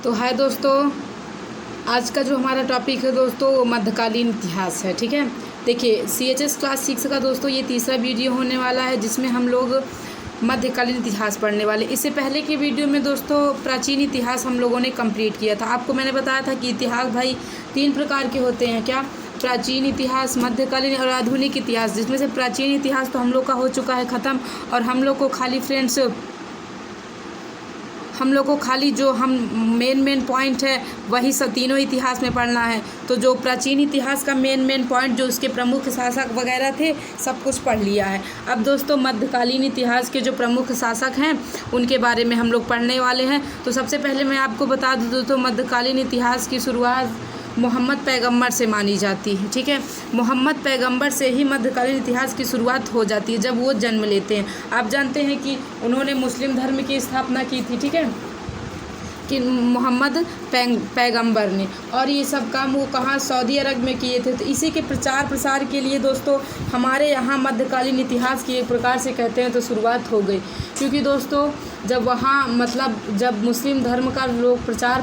तो हाय दोस्तों, आज का जो हमारा टॉपिक है दोस्तों वो मध्यकालीन इतिहास है। ठीक है, देखिए CHS क्लास 6 का दोस्तों ये तीसरा वीडियो होने वाला है जिसमें हम लोग मध्यकालीन इतिहास पढ़ने वाले। इससे पहले के वीडियो में दोस्तों प्राचीन इतिहास हम लोगों ने कंप्लीट किया था। आपको मैंने बताया था कि इतिहास भाई 3 प्रकार के होते हैं। क्या? प्राचीन इतिहास, मध्यकालीन और आधुनिक इतिहास। जिसमें से प्राचीन इतिहास तो हम लोग का हो चुका है ख़त्म, और हम लोग को खाली जो हम मेन पॉइंट है वही सब तीनों इतिहास में पढ़ना है। तो जो प्राचीन इतिहास का मेन पॉइंट, जो उसके प्रमुख शासक वगैरह थे, सब कुछ पढ़ लिया है। अब दोस्तों मध्यकालीन इतिहास के जो प्रमुख शासक हैं उनके बारे में हम लोग पढ़ने वाले हैं। तो सबसे पहले मैं आपको बता दूँ दोस्तों, मध्यकालीन इतिहास की शुरुआत मोहम्मद पैगंबर से मानी जाती है। ठीक है, मोहम्मद पैगंबर से ही मध्यकालीन इतिहास की शुरुआत हो जाती है, जब वो जन्म लेते हैं। आप जानते हैं कि उन्होंने मुस्लिम धर्म की स्थापना की थी। ठीक है, कि मोहम्मद पैगंबर ने, और ये सब काम वो कहाँ, सऊदी अरब में किए थे। तो इसी के प्रचार प्रसार के लिए दोस्तों हमारे यहाँ मध्यकालीन इतिहास की एक प्रकार से कहते हैं तो शुरुआत हो गई। क्योंकि दोस्तों जब वहाँ जब मुस्लिम धर्म का लोग प्रचार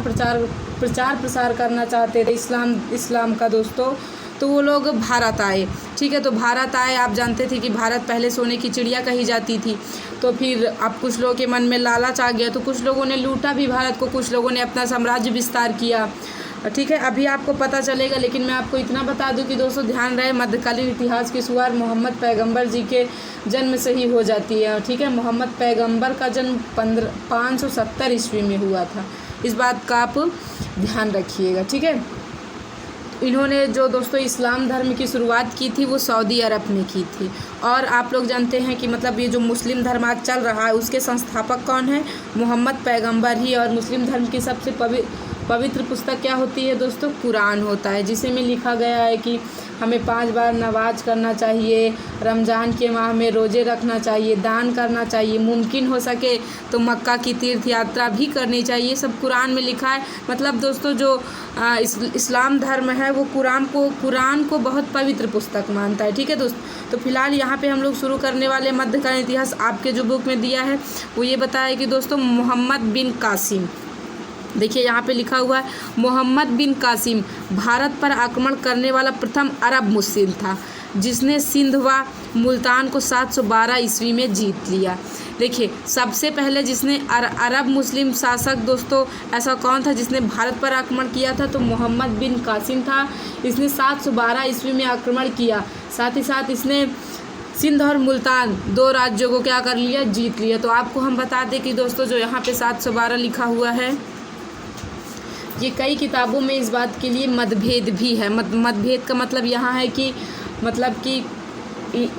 प्रसार करना चाहते थे इस्लाम का दोस्तों, तो वो लोग भारत आए। ठीक है, तो भारत आए। आप जानते थे कि भारत पहले सोने की चिड़िया कही जाती थी। तो फिर अब कुछ लोगों के मन में लालच आ गया, तो कुछ लोगों ने लूटा भी भारत को, कुछ लोगों ने अपना साम्राज्य विस्तार किया। ठीक है, अभी आपको पता चलेगा, लेकिन मैं आपको इतना बता दूं कि दोस्तों ध्यान रहे, मध्यकालीन इतिहास की शुरुआत मोहम्मद पैगंबर जी के जन्म से ही हो जाती है। ठीक है, मोहम्मद पैगंबर का जन्म 570 ईस्वी में हुआ था। इस बात का आप ध्यान रखिएगा। ठीक है, इन्होंने जो दोस्तों इस्लाम धर्म की शुरुआत की थी वो सऊदी अरब में की थी। और आप लोग जानते हैं कि मतलब ये जो मुस्लिम धर्म आज चल रहा है उसके संस्थापक कौन है? मोहम्मद पैगंबर ही। और मुस्लिम धर्म की सबसे पवित्र पुस्तक क्या होती है दोस्तों? कुरान होता है, जिसे में लिखा गया है कि हमें 5 बार नमाज करना चाहिए, रमज़ान के माह में रोज़े रखना चाहिए, दान करना चाहिए, मुमकिन हो सके तो मक्का की तीर्थ यात्रा भी करनी चाहिए। सब कुरान में लिखा है। मतलब दोस्तों जो इस्लाम धर्म है वो कुरान को बहुत पवित्र पुस्तक मानता है। ठीक है दोस्त, तो फिलहाल यहाँ पे हम लोग शुरू करने वाले मध्यकालीन इतिहास। आपके जो बुक में दिया है वो ये बताया कि दोस्तों मोहम्मद बिन कासिम, देखिए यहाँ पे लिखा हुआ है मोहम्मद बिन कासिम भारत पर आक्रमण करने वाला प्रथम अरब मुस्लिम था, जिसने सिंध व मुल्तान को 712 ईस्वी में जीत लिया। देखिए सबसे पहले जिसने अरब मुस्लिम शासक दोस्तों ऐसा कौन था जिसने भारत पर आक्रमण किया था? तो मोहम्मद बिन कासिम था। इसने 712 ईस्वी में आक्रमण किया। साथ ही साथ इसने सिंध और मुल्तान 2 राज्यों को क्या कर लिया? जीत लिया। तो आपको हम बता दें कि दोस्तों जो यहाँ पे 712 लिखा हुआ है, ये कई किताबों में इस बात के लिए मतभेद भी है। मतभेद का मतलब यहाँ है कि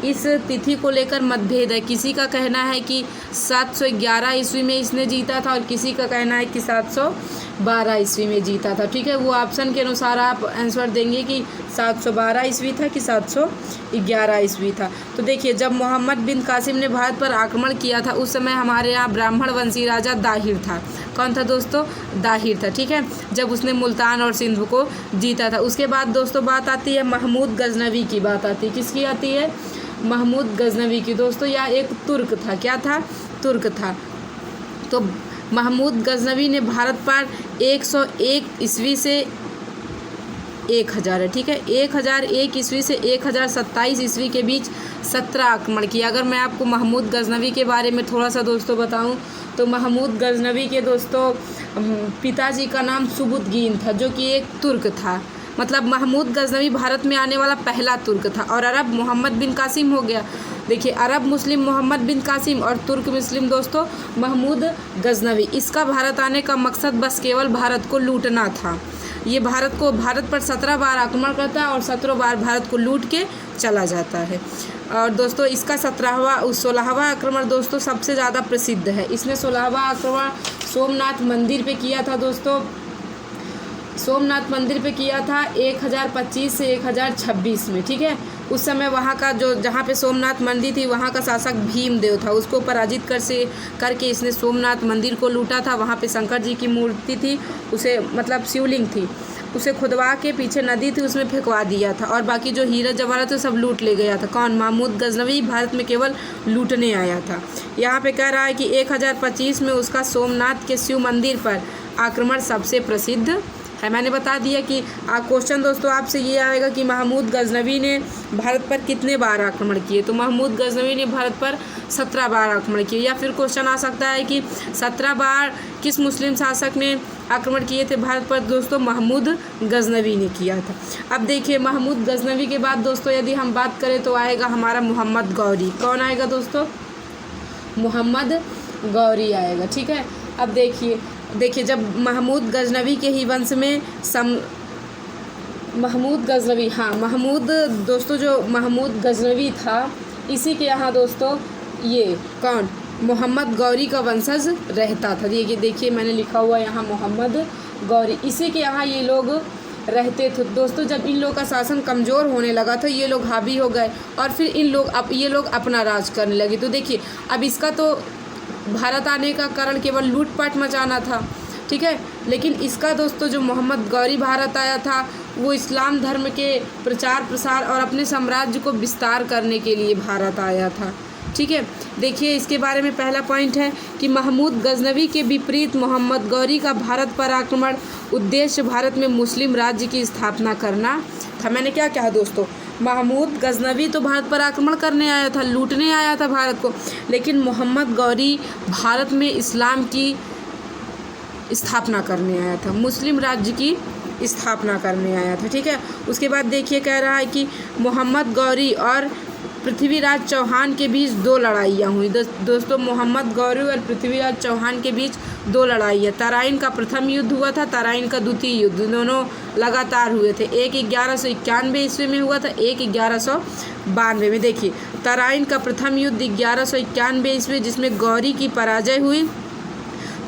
इस तिथि को लेकर मतभेद है। किसी का कहना है कि 711 ईस्वी में इसने जीता था, और किसी का कहना है कि 712 ईस्वी में जीता था। ठीक है, वो ऑप्शन के अनुसार आप आंसर देंगे कि 712 ईस्वी था कि 711 ईस्वी था। तो देखिए जब मोहम्मद बिन कासिम ने भारत पर आक्रमण किया था उस समय हमारे यहाँ ब्राह्मण वंशी राजा दाहिर था। कौन था दोस्तों? दाहिर था। ठीक है, जब उसने मुल्तान और सिंध को जीता था। उसके बाद दोस्तों बात आती है महमूद गजनवी की। बात आती है किसकी? आती है महमूद गजनवी की दोस्तों। यह एक तुर्क था। क्या था? तुर्क था। तो महमूद गजनवी ने भारत पर 101 ईस्वी से 1000 है। ठीक है, 1001 ईस्वी से 1027 ईस्वी के बीच 17 आक्रमण किया। अगर मैं आपको महमूद गजनवी के बारे में थोड़ा सा दोस्तों बताऊं तो महमूद गजनवी के दोस्तों पिताजी का नाम सुबुद्दीन था, जो कि एक तुर्क था। मतलब महमूद गजनवी भारत में आने वाला पहला तुर्क था। और अरब मोहम्मद बिन कासिम हो गया। देखिए अरब मुस्लिम मोहम्मद बिन कासिम और तुर्क मुस्लिम दोस्तों महमूद गजनवी। इसका भारत आने का मकसद बस केवल भारत को लूटना था। ये भारत पर 17 बार आक्रमण करता है और 17 बार भारत को लूट के चला जाता है। और दोस्तों इसका 16वां आक्रमण दोस्तों सबसे ज़्यादा प्रसिद्ध है। इसने 16वां आक्रमण सोमनाथ मंदिर पे किया था दोस्तों। सोमनाथ मंदिर पे किया था 1025 से 1026 में। ठीक है, उस समय वहाँ का जहाँ पे सोमनाथ मंदिर थी वहाँ का शासक भीमदेव था। उसको पराजित करके इसने सोमनाथ मंदिर को लूटा था। वहाँ पे शंकर जी की मूर्ति थी, उसे मतलब शिवलिंग थी, उसे खुदवा के पीछे नदी थी उसमें फेंकवा दिया था। और बाकी जो हीरा जवाहरात थे सब लूट ले गया था। कौन? महमूद गजनवी भारत में केवल लूटने आया था। यहाँ पे कह रहा है कि 1025 में उसका सोमनाथ के शिव मंदिर पर आक्रमण सबसे प्रसिद्ध है। मैंने बता दिया कि क्वेश्चन दोस्तों आपसे ये आएगा कि महमूद गजनवी ने भारत पर कितने बार आक्रमण किए। तो महमूद गजनवी ने भारत पर 17 बार आक्रमण किए। या फिर क्वेश्चन आ सकता है कि 17 बार किस मुस्लिम शासक ने आक्रमण किए थे भारत पर। दोस्तों महमूद गजनवी ने किया था। अब देखिए महमूद गजनवी के बाद दोस्तों यदि हम बात करें तो आएगा हमारा मोहम्मद गौरी। कौन आएगा दोस्तों? मोहम्मद गौरी आएगा। ठीक है। अब देखिए जब महमूद गजनवी के ही वंश में महमूद दोस्तों जो महमूद गजनवी था इसी के यहाँ दोस्तों ये कौन मोहम्मद गौरी का वंशज रहता था। ये देखिए मैंने लिखा हुआ यहाँ मोहम्मद गौरी, इसी के यहाँ ये लोग रहते थे। दोस्तों जब इन लोग का शासन कमज़ोर होने लगा तो ये लोग हावी हो गए और फिर ये लोग अपना राज करने लगे। तो देखिए अब इसका तो भारत आने का कारण केवल लूटपाट मचाना था। ठीक है। लेकिन इसका दोस्तों जो मोहम्मद गौरी भारत आया था वो इस्लाम धर्म के प्रचार प्रसार और अपने साम्राज्य को विस्तार करने के लिए भारत आया था। ठीक है। देखिए इसके बारे में पहला पॉइंट है कि महमूद गजनवी के विपरीत मोहम्मद गौरी का भारत पर आक्रमण उद्देश्य भारत में मुस्लिम राज्य की स्थापना करना था। मैंने क्या कहा दोस्तों? महमूद गजनवी तो भारत पर आक्रमण करने आया था, लूटने आया था भारत को, लेकिन मोहम्मद गौरी भारत में इस्लाम की स्थापना करने आया था, मुस्लिम राज्य की स्थापना करने आया था। ठीक है। उसके बाद देखिए कह रहा है कि मोहम्मद गौरी और पृथ्वीराज चौहान के बीच 2 लड़ाइयाँ हुई। दोस्तों मोहम्मद गौरी और पृथ्वीराज चौहान के बीच 2 लड़ाइयाँ। तराइन का प्रथम युद्ध हुआ था, तराइन का द्वितीय युद्ध, दोनों लगातार हुए थे। एक 1191 ईस्वी में हुआ था, एक 1192 में। देखिए तराइन का प्रथम युद्ध 1191 ईस्वी जिसमें गौरी की पराजय हुई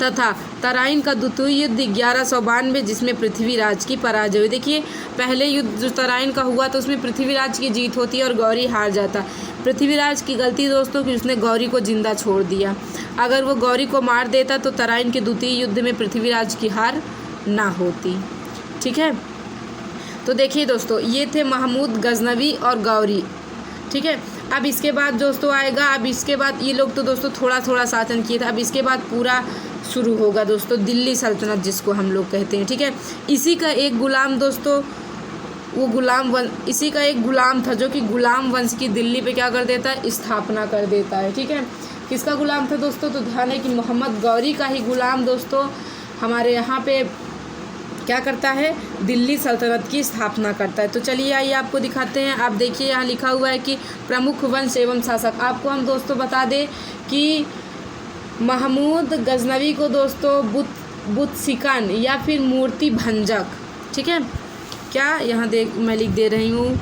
तथा तराइन का द्वितीय युद्ध 1192 जिसमें पृथ्वीराज की पराजय हुई। देखिए पहले युद्ध जो तराइन का हुआ तो उसमें पृथ्वीराज की जीत होती है और गौरी हार जाता। पृथ्वीराज की गलती दोस्तों कि उसने गौरी को जिंदा छोड़ दिया। अगर वो गौरी को मार देता तो तराइन के द्वितीय युद्ध में पृथ्वीराज की हार ना होती। ठीक है। तो देखिए दोस्तों ये थे महमूद गजनवी और गौरी। ठीक है। अब इसके बाद दोस्तों आएगा, अब इसके बाद ये लोग तो दोस्तों थोड़ा थोड़ा शासन किए थे। अब इसके बाद पूरा शुरू होगा दोस्तों दिल्ली सल्तनत जिसको हम लोग कहते हैं। ठीक है। इसी का एक गुलाम दोस्तों इसी का एक गुलाम था जो कि गुलाम वंश की दिल्ली पे क्या कर देता है? स्थापना कर देता है। ठीक है। किसका गुलाम था दोस्तों? तो ध्यान है कि मोहम्मद गौरी का ही गुलाम दोस्तों हमारे यहाँ पे क्या करता है? दिल्ली सल्तनत की स्थापना करता है। तो चलिए आइए आपको दिखाते हैं। आप देखिए यहाँ लिखा हुआ है कि प्रमुख वंश एवं शासक। आपको हम दोस्तों बता दें कि महमूद गजनवी को दोस्तों बुतसिकन या फिर मूर्ति भंजक, ठीक है, क्या यहाँ मैं लिख दे रही हूँ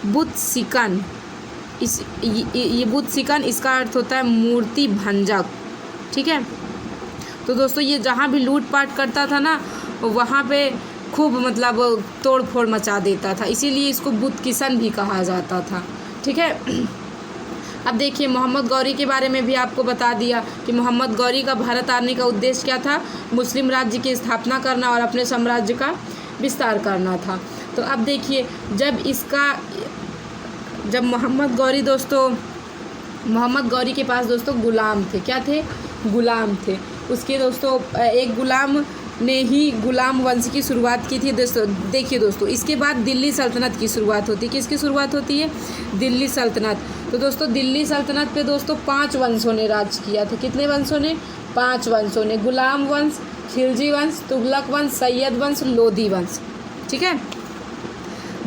बुतसिकन। ये बुतसिकन इसका अर्थ होता है मूर्ति भंजक। ठीक है। तो दोस्तों ये जहाँ भी लूटपाट करता था ना वहाँ पे खूब मतलब तोड़ फोड़ मचा देता था, इसीलिए इसको बुतकिसन भी कहा जाता था। ठीक है। अब देखिए मोहम्मद गौरी के बारे में भी आपको बता दिया कि मोहम्मद गौरी का भारत आने का उद्देश्य क्या था? मुस्लिम राज्य की स्थापना करना और अपने साम्राज्य का विस्तार करना था। तो अब देखिए जब मोहम्मद गौरी के पास दोस्तों गुलाम थे। क्या थे? गुलाम थे। उसके दोस्तों एक गुलाम ने ही गुलाम वंश की शुरुआत की थी दोस्तों। देखिए दोस्तों इसके बाद दिल्ली सल्तनत की शुरुआत होती है। किसकी शुरुआत होती है? दिल्ली सल्तनत। तो दोस्तों दिल्ली सल्तनत पे दोस्तों 5 वंशों ने राज किया था। कितने वंशों ने? 5 वंशों ने। गुलाम वंश, खिलजी वंश, तुगलक वंश, सैयद वंश, लोधी वंश। ठीक है।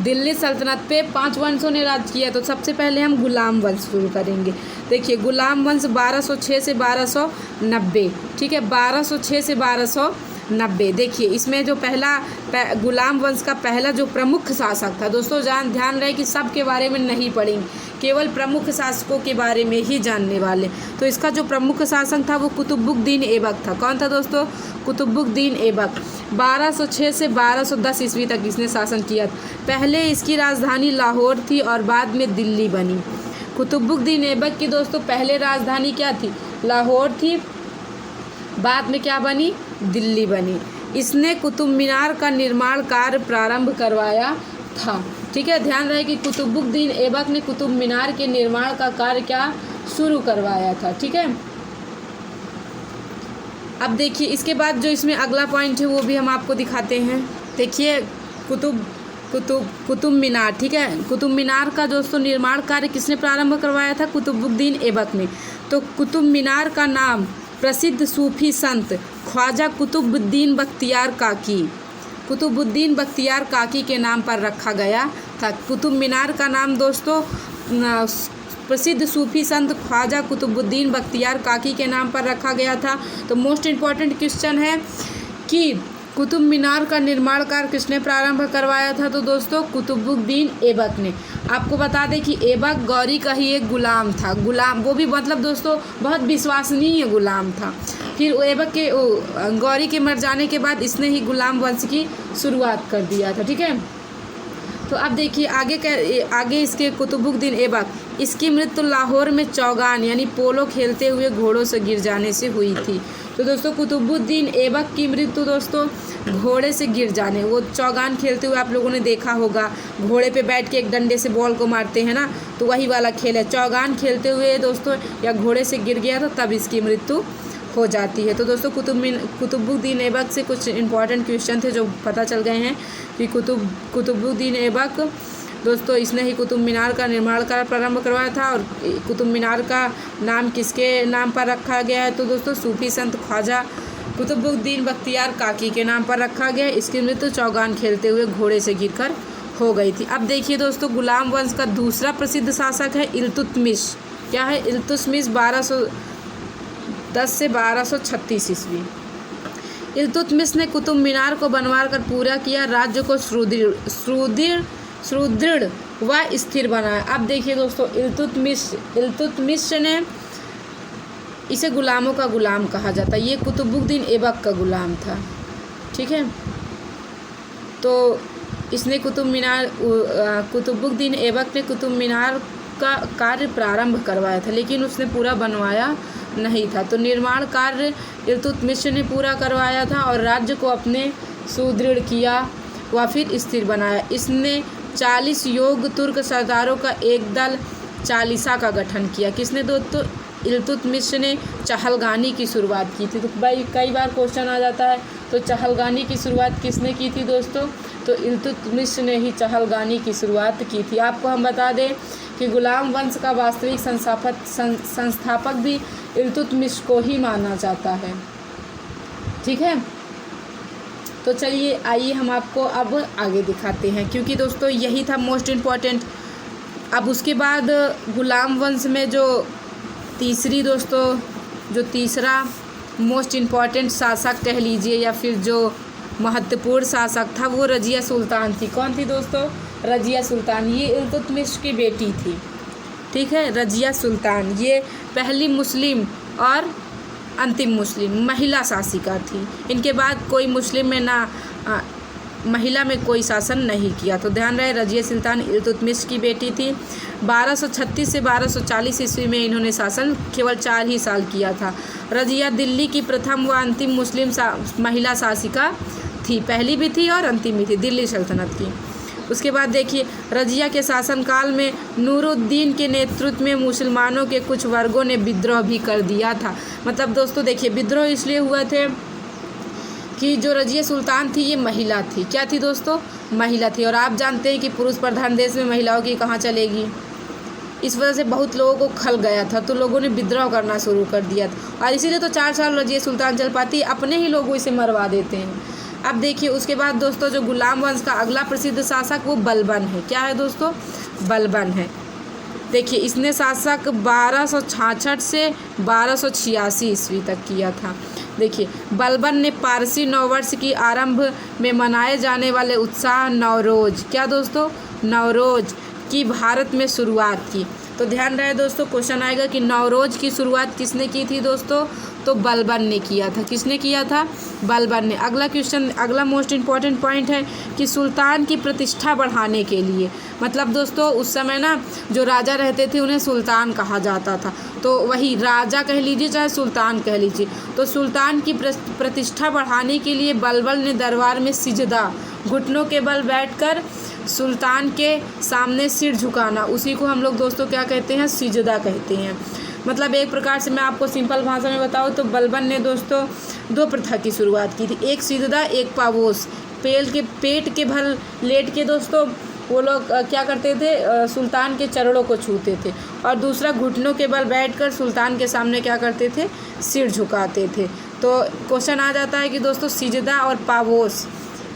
दिल्ली सल्तनत पे 5 वंशों ने राज किया। तो सबसे पहले हम गुलाम वंश शुरू करेंगे। देखिए गुलाम वंश 1206 से 1290। ठीक है। 1206 से 1290। देखिए इसमें जो गुलाम वंश का पहला जो प्रमुख शासक था दोस्तों, ध्यान रहे कि सब के बारे में नहीं पढ़ेंगे, केवल प्रमुख शासकों के बारे में ही जानने वाले। तो इसका जो प्रमुख शासक था वो कुतुबुद्दीन ऐबक था। कौन था दोस्तों? कुतुबुद्दीन ऐबक। 1206 से 1210 ईस्वी तक इसने शासन किया। पहले इसकी राजधानी लाहौर थी और बाद में दिल्ली बनी। कुतुबुद्दीन ऐबक की दोस्तों पहले राजधानी क्या थी? लाहौर थी, बाद में क्या बनी? दिल्ली बनी। इसने कुतुब मीनार का निर्माण कार्य प्रारंभ करवाया था। ठीक है। ध्यान रहे कि कुतुबुद्दीन ऐबक ने कुतुब मीनार के निर्माण का कार्य क्या शुरू करवाया था। ठीक है। अब देखिए इसके बाद जो इसमें अगला पॉइंट है वो भी हम आपको दिखाते हैं। देखिए कुतुब मीनार, ठीक है। कुतुब मीनार का दोस्तों निर्माण कार्य किसने प्रारंभ करवाया था? कुतुबुद्दीन ऐबक ने। तो कुतुब मीनार का नाम प्रसिद्ध सूफी संत ख्वाजा कुतुबुद्दीन बख्तियार काकी के नाम पर रखा गया था। कुतुब मीनार का नाम दोस्तों प्रसिद्ध सूफी संत ख्वाजा कुतुबुद्दीन बख्तियार काकी के नाम पर रखा गया था। तो मोस्ट इम्पॉर्टेंट क्वेश्चन है कि कुतुब मीनार का निर्माण कार्य किसने प्रारंभ करवाया था? तो दोस्तों कुतुबुद्दीन ऐबक ने। आपको बता दें कि ऐबक गौरी का ही एक गुलाम था। गुलाम वो भी मतलब दोस्तों बहुत विश्वसनीय गुलाम था। फिर ऐबक के गौरी के मर जाने के बाद इसने ही गुलाम वंश की शुरुआत कर दिया था, ठीक है। तो अब देखिए आगे इसके कुतुबुद्दीन ऐबक, इसकी मृत्यु लाहौर में चौगान यानी पोलो खेलते हुए घोड़ों से गिर जाने से हुई थी। तो दोस्तों कुतुबुद्दीन ऐबक की मृत्यु दोस्तों घोड़े से गिर जाने, वो चौगान खेलते हुए आप लोगों ने देखा होगा, घोड़े पे बैठ के एक डंडे से बॉल को मारते हैं ना, तो वही वाला खेल है। चौगान खेलते हुए दोस्तों या घोड़े से गिर गया था तब इसकी मृत्यु हो जाती है। तो दोस्तों कुतुबुद्दीन ऐबक से कुछ इंपॉर्टेंट क्वेश्चन थे जो पता चल गए हैं कि कुतुबुद्दीन ऐबक दोस्तों इसने ही कुतुब मीनार का निर्माण कार्य प्रारंभ करवाया था। और कुतुब मीनार का नाम किसके नाम पर रखा गया है? तो दोस्तों सूफी संत ख्वाजा कुतुबुद्दीन बख्तियार काकी के नाम पर रखा गया। इसकी मृत्यु चौगान खेलते हुए घोड़े से गिरकर हो गई थी। अब देखिए दोस्तों गुलाम वंश का दूसरा प्रसिद्ध शासक है इल्तुतमिश। क्या है? इल्तुतमिश 1210 से 1236 ईस्वी। इल्तुतमिश ने कुतुब मीनार को बनवा कर पूरा किया, राज्य को सुदृढ़ व स्थिर बनाया। अब देखिए दोस्तों इल्तुतमिश ने, इसे गुलामों का गुलाम कहा जाता है, ये कुतुबुद्दीन ऐबक का गुलाम था, ठीक है। तो इसने कुतुबुद्दीन ऐबक ने कुतुब मीनार का कार्य प्रारंभ करवाया था, लेकिन उसने पूरा बनवाया नहीं था। तो निर्माण कार्य इल्तुतमिश ने पूरा करवाया था और राज्य को अपने सुदृढ़ किया व फिर स्थिर बनाया। इसने 40 योग्य तुर्क सरदारों का एक दल चालीसा का गठन किया। किसने दोस्तों? इल्तुतमिश ने चहलगानी की शुरुआत की थी। तो भाई कई बार क्वेश्चन आ जाता है, तो चहलगानी की शुरुआत किसने की थी दोस्तों? तो इल्तुतमिश ने ही चहलगानी की शुरुआत की थी। आपको हम बता दें कि गुलाम वंश का वास्तविक संस्थापक भी इल्तुतमिश को ही माना जाता है, ठीक है। तो चलिए आइए हम आपको अब आगे दिखाते हैं, क्योंकि दोस्तों यही था मोस्ट इम्पॉर्टेंट। अब उसके बाद गुलाम वंश में जो तीसरा मोस्ट इम्पॉर्टेंट शासक कह लीजिए या फिर जो महत्वपूर्ण शासक था वो रजिया सुल्तान थी। कौन थी दोस्तों? रजिया सुल्तान। ये इल्तुतमिश की बेटी थी, ठीक है। रजिया सुल्तान ये पहली मुस्लिम और अंतिम मुस्लिम महिला शासिका थी। इनके बाद कोई मुस्लिम में महिला में कोई शासन नहीं किया। तो ध्यान रहे रजिया सुल्तान इल्तुतमिश की बेटी थी। 1236 से 1240 ईस्वी में इन्होंने शासन केवल 4 ही साल किया था। रजिया दिल्ली की प्रथम व अंतिम मुस्लिम महिला शासिका थी, पहली भी थी और अंतिम भी थी दिल्ली सल्तनत की। उसके बाद देखिए रजिया के शासनकाल में नूरुद्दीन के नेतृत्व में मुसलमानों के कुछ वर्गों ने विद्रोह भी कर दिया था। मतलब दोस्तों देखिए विद्रोह इसलिए हुए थे कि जो रजिया सुल्तान थी ये महिला थी। क्या थी दोस्तों? महिला थी। और आप जानते हैं कि पुरुष प्रधान देश में महिलाओं की कहाँ चलेगी, इस वजह से बहुत लोगों को खल गया था, तो लोगों ने विद्रोह करना शुरू कर दिया था। और इसीलिए तो 4 साल रजिया सुल्तान चल पाती, अपने ही लोगों इसे मरवा देते हैं। अब देखिए उसके बाद दोस्तों जो गुलाम वंश का अगला प्रसिद्ध शासक वो बलबन है। क्या है दोस्तों? बलबन है। देखिए इसने शासक 1266 से 1286 ईस्वी तक किया था। देखिए बलबन ने पारसी नववर्ष की आरंभ में मनाए जाने वाले उत्साह नवरोज, क्या दोस्तों? नवरोज की भारत में शुरुआत की। तो ध्यान रहे दोस्तों क्वेश्चन आएगा कि नवरोज की शुरुआत किसने की थी दोस्तों? तो बलबन ने किया था। किसने किया था? बलबन ने। अगला क्वेश्चन, अगला मोस्ट इम्पॉर्टेंट पॉइंट है कि सुल्तान की प्रतिष्ठा बढ़ाने के लिए, मतलब दोस्तों उस समय ना जो राजा रहते थे उन्हें सुल्तान कहा जाता था, तो वही राजा कह लीजिए चाहे सुल्तान कह लीजिए। तो सुल्तान की प्रतिष्ठा बढ़ाने के लिए बलबन ने दरबार में सिजदा, घुटनों के बल बैठकर सुल्तान के सामने सिर झुकाना, उसी को हम लोग दोस्तों क्या कहते हैं? सिजदा कहते हैं। मतलब एक प्रकार से मैं आपको सिंपल भाषा में बताऊँ तो बलबन ने दोस्तों 2 प्रथा की शुरुआत की थी, एक सिजदा एक पावोस। पेट के भर लेट के दोस्तों वो लोग क्या करते थे, सुल्तान के चरणों को छूते थे, और दूसरा घुटनों के बल बैठकर सुल्तान के सामने क्या करते थे, सिर झुकाते थे। तो क्वेश्चन आ जाता है कि दोस्तों सिजदा और पावोस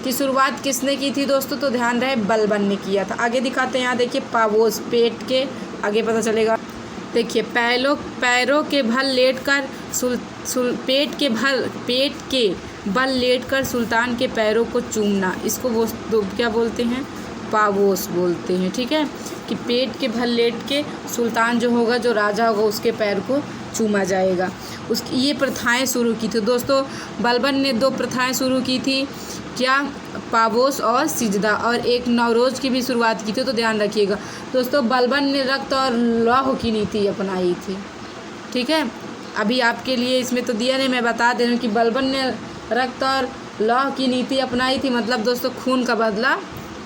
की शुरुआत किसने की थी दोस्तों, तो ध्यान रहे बलबन ने किया था। आगे दिखाते हैं, यहाँ देखिए पावोस, पेट के आगे पता चलेगा। देखिए पैरों के बल लेटकर पेट के बल लेटकर सुल्तान के पैरों को चूमना, इसको वो क्या बोलते हैं, पावोस बोलते हैं। ठीक है, कि पेट के बल लेट के सुल्तान जो होगा, जो राजा होगा, उसके पैर को चूमा जाएगा। उसकी ये प्रथाएं शुरू की थी दोस्तों। बलबन ने 2 प्रथाएं शुरू की थी, क्या, पावोस और सिजदा, और एक नवरोज़ की भी शुरुआत की थी। तो ध्यान रखिएगा दोस्तों, बलबन ने रक्त और लौह की नीति अपनाई थी। ठीक है, अभी आपके लिए इसमें तो दिया नहीं, मैं बता दे रही हूँ कि बलबन ने रक्त और लौह की नीति अपनाई थी, मतलब दोस्तों खून का बदला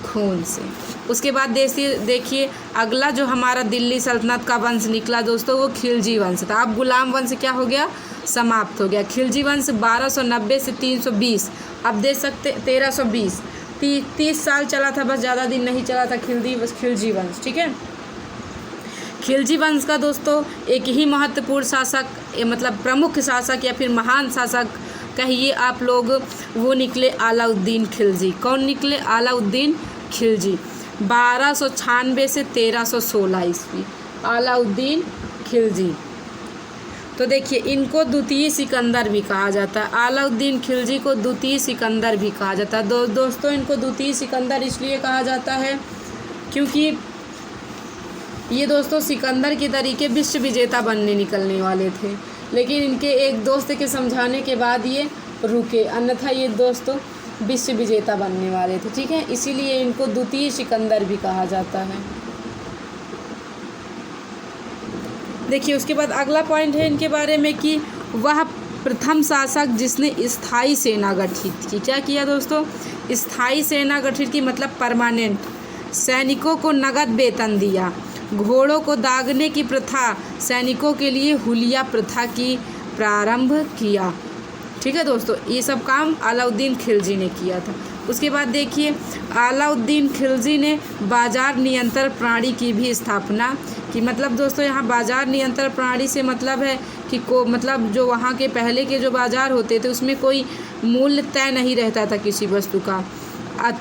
खून से। उसके बाद देखिए अगला जो हमारा दिल्ली सल्तनत का वंश निकला दोस्तों, वो खिलजी वंश था। अब गुलाम वंश क्या हो गया, समाप्त हो गया। खिलजी वंश 1290 से 320, अब देख सकते 1320, 30 साल चला था, बस ज़्यादा दिन नहीं चला था खिलजी वंश। ठीक है, खिलजी वंश का दोस्तों एक ही महत्वपूर्ण शासक, मतलब प्रमुख शासक या फिर महान शासक कहिए आप लोग, वो निकले अलाउद्दीन खिलजी। कौन निकले, अलाउद्दीन खिलजी। 1296 से 1316 ईस्वी, अलाउद्दीन खिलजी। तो देखिए इनको द्वितीय सिकंदर भी कहा जाता है, अलाउद्दीन खिलजी को द्वितीय सिकंदर भी कहा जाता है। दोस्तों इनको द्वितीय सिकंदर इसलिए कहा जाता है क्योंकि ये दोस्तों सिकंदर के तरीके विश्व विजेता बनने निकलने वाले थे, लेकिन इनके एक दोस्त के समझाने के बाद ये रुके, अन्यथा ये दोस्तों विश्व विजेता बनने वाले थे। ठीक है, इसीलिए इनको द्वितीय सिकंदर भी कहा जाता है। देखिए उसके बाद अगला पॉइंट है इनके बारे में कि वह प्रथम शासक जिसने स्थायी सेना गठित की। क्या किया दोस्तों, स्थायी सेना गठित की, मतलब परमानेंट। सैनिकों को नगद वेतन दिया, घोड़ों को दागने की प्रथा, सैनिकों के लिए हुलिया प्रथा की प्रारंभ किया। ठीक है दोस्तों, ये सब काम अलाउद्दीन खिलजी ने किया था। उसके बाद देखिए अलाउद्दीन खिलजी ने बाजार नियंत्रण प्रणाली की भी स्थापना की। मतलब दोस्तों यहाँ बाजार नियंत्रण प्रणाली से मतलब है कि मतलब जो वहाँ के पहले के जो बाज़ार होते थे उसमें कोई मूल्य तय नहीं रहता था किसी वस्तु का।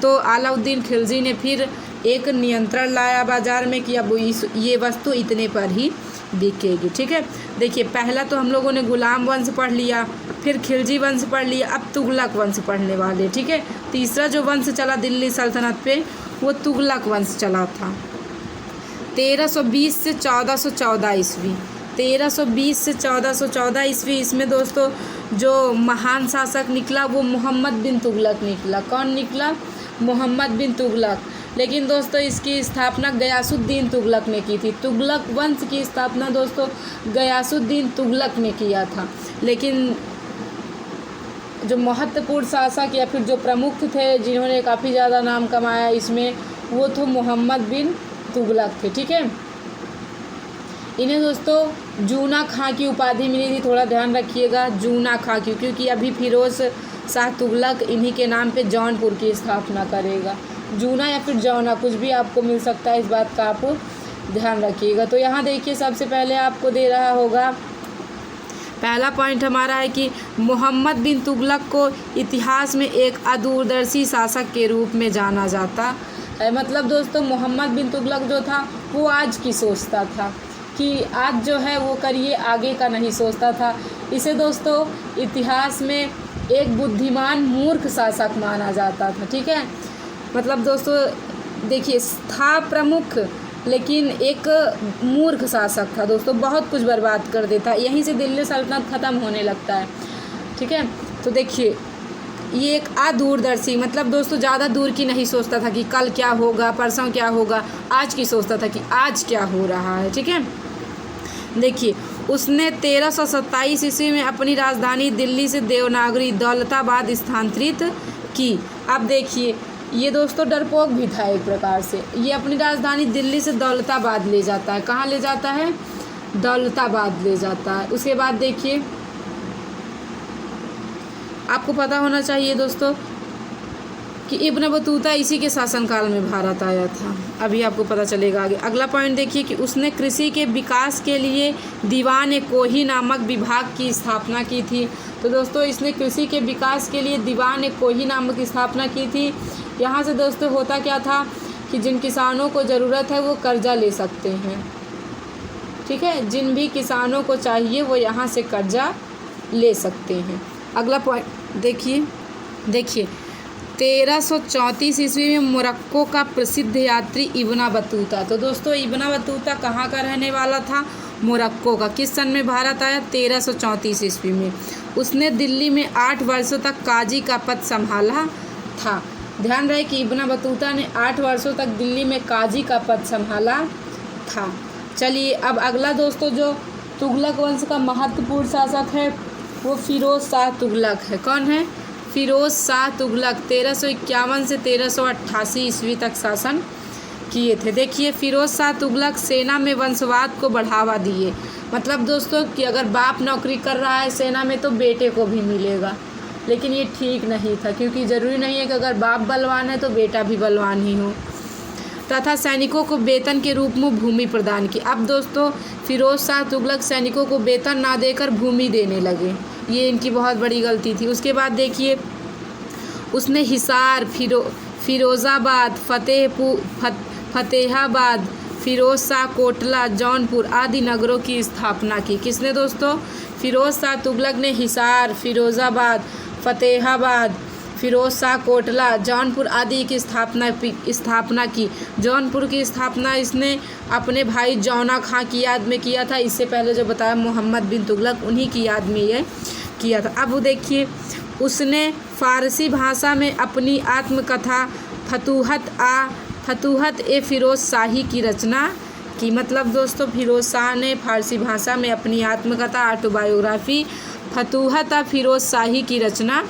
तो अलाउद्दीन खिलजी ने फिर एक नियंत्रण लाया बाज़ार में कि अब ये वस्तु इतने पर ही बिकेगी। ठीक है, देखिए पहला तो हम लोगों ने गुलाम वंश पढ़ लिया, फिर खिलजी वंश पढ़ लिया, अब तुगलक वंश पढ़ने वाले। ठीक है, तीसरा जो वंश चला दिल्ली सल्तनत पे वो तुगलक वंश चला था। 1320 से 1414 ईस्वी, 1320 से 1414 ईस्वी। इसमें दोस्तों जो महान शासक निकला वो मोहम्मद बिन तुगलक निकला। कौन निकला, मोहम्मद बिन तुगलक। लेकिन दोस्तों इसकी स्थापना गयासुद्दीन तुगलक ने की थी। तुगलक वंश की स्थापना दोस्तों गयासुद्दीन तुगलक ने किया था, लेकिन जो महत्वपूर्ण शासक या फिर जो प्रमुख थे जिन्होंने काफ़ी ज़्यादा नाम कमाया इसमें, वो तो मोहम्मद बिन तुगलक थे। ठीक है, इन्हें दोस्तों जूना खां की उपाधि मिली थी, थोड़ा ध्यान रखिएगा, जूना खां की, क्योंकि अभी फिरोज शाह तुगलक इन्हीं के नाम पे जौनपुर की स्थापना करेगा। जूना या फिर जौना कुछ भी आपको मिल सकता है, इस बात का आप ध्यान रखिएगा। तो यहाँ देखिए सबसे पहले आपको दे रहा होगा, पहला पॉइंट हमारा है कि मोहम्मद बिन तुगलक को इतिहास में एक अदूरदर्शी शासक के रूप में जाना जाता है। मतलब दोस्तों मोहम्मद बिन तुगलक जो था वो आज की सोचता था कि आज जो है वो करिए, आगे का नहीं सोचता था। इसे दोस्तों इतिहास में एक बुद्धिमान मूर्ख शासक माना जाता था। ठीक है, मतलब दोस्तों देखिए था प्रमुख लेकिन एक मूर्ख शासक था दोस्तों, बहुत कुछ बर्बाद कर देता। यहीं से दिल्ली सल्तनत ख़त्म होने लगता है। ठीक है, तो देखिए ये एक अदूरदर्शी, मतलब दोस्तों ज़्यादा दूर की नहीं सोचता था कि कल क्या होगा, परसों क्या होगा, आज की सोचता था कि आज क्या हो रहा है। ठीक है, देखिए उसने 1327 ईस्वी में अपनी राजधानी दिल्ली से देवनागरी दौलताबाद स्थानांतरित की। अब देखिए ये दोस्तों डरपोक भी था एक प्रकार से, ये अपनी राजधानी दिल्ली से दौलताबाद ले जाता है। कहाँ ले जाता है, दौलताबाद ले जाता है। उसके बाद देखिए, आपको पता होना चाहिए दोस्तों कि इब्न बतूता इसी के शासनकाल में भारत आया था। अभी आपको पता चलेगा आगे। अगला पॉइंट देखिए कि उसने कृषि के विकास के लिए दीवान कोही नामक विभाग की स्थापना की थी। तो दोस्तों इसने कृषि के विकास के लिए दीवान कोही नामक स्थापना की थी। यहाँ से दोस्तों होता क्या था कि जिन किसानों को ज़रूरत है वो कर्जा ले सकते हैं, ठीक है, जिन भी किसानों को चाहिए वो यहाँ से कर्जा ले सकते हैं। अगला पॉइंट देखिए 1334 ईस्वी में मोरक्को का प्रसिद्ध यात्री इब्न बतूता। तो दोस्तों इब्न बतूता कहाँ का रहने वाला था? मोरक्को का। किस सन में भारत आया? 1334 ईस्वी में। उसने दिल्ली में 8 वर्षों तक काजी का पद संभाला था। ध्यान रहे कि इब्न बतूता ने 8 वर्षों तक दिल्ली में काजी का पद संभाला था। चलिए अब अगला दोस्तों जो तुगलक वंश का महत्वपूर्ण शासक है वो फिरोज शाह तुगलक है। कौन है? फिरोज शाह तुगलक 1351 से 1388 ईस्वी तक शासन किए थे। देखिए फिरोज शाह तुगलक सेना में वंशवाद को बढ़ावा दिए। मतलब दोस्तों कि अगर बाप नौकरी कर रहा है सेना में तो बेटे को भी मिलेगा, लेकिन ये ठीक नहीं था, क्योंकि ज़रूरी नहीं है कि अगर बाप बलवान है तो बेटा भी बलवान ही हो। तथा सैनिकों को वेतन के रूप में भूमि प्रदान की। अब दोस्तों फिरोज शाह तुगलक सैनिकों को वेतन ना देकर भूमि देने लगे, ये इनकी बहुत बड़ी गलती थी। उसके बाद देखिए उसने हिसार, फिरोज़ाबाद, फतेहाबाद, फिरोज शाह कोटला, जौनपुर आदि नगरों की स्थापना की। किसने दोस्तों? फिरोज शाह तुगलक ने हिसार, फिरोज़ाबाद, फतेहाबाद, फिरोज शाह कोटला, जौनपुर आदि की स्थापना की। जौनपुर की स्थापना इसने अपने भाई जौना खां की याद में किया था। इससे पहले जो बताया मोहम्मद बिन तुगलक, उन्हीं की याद में ये किया था। अब देखिए उसने फ़ारसी भाषा में अपनी आत्मकथा फतूहत ए फिरोज शाही की रचना की। मतलब दोस्तों फिरोज शाह ने फ़ारसी भाषा में अपनी आत्मकथा ऑटोबायोग्राफी फतूहत फिरोज शाही की रचना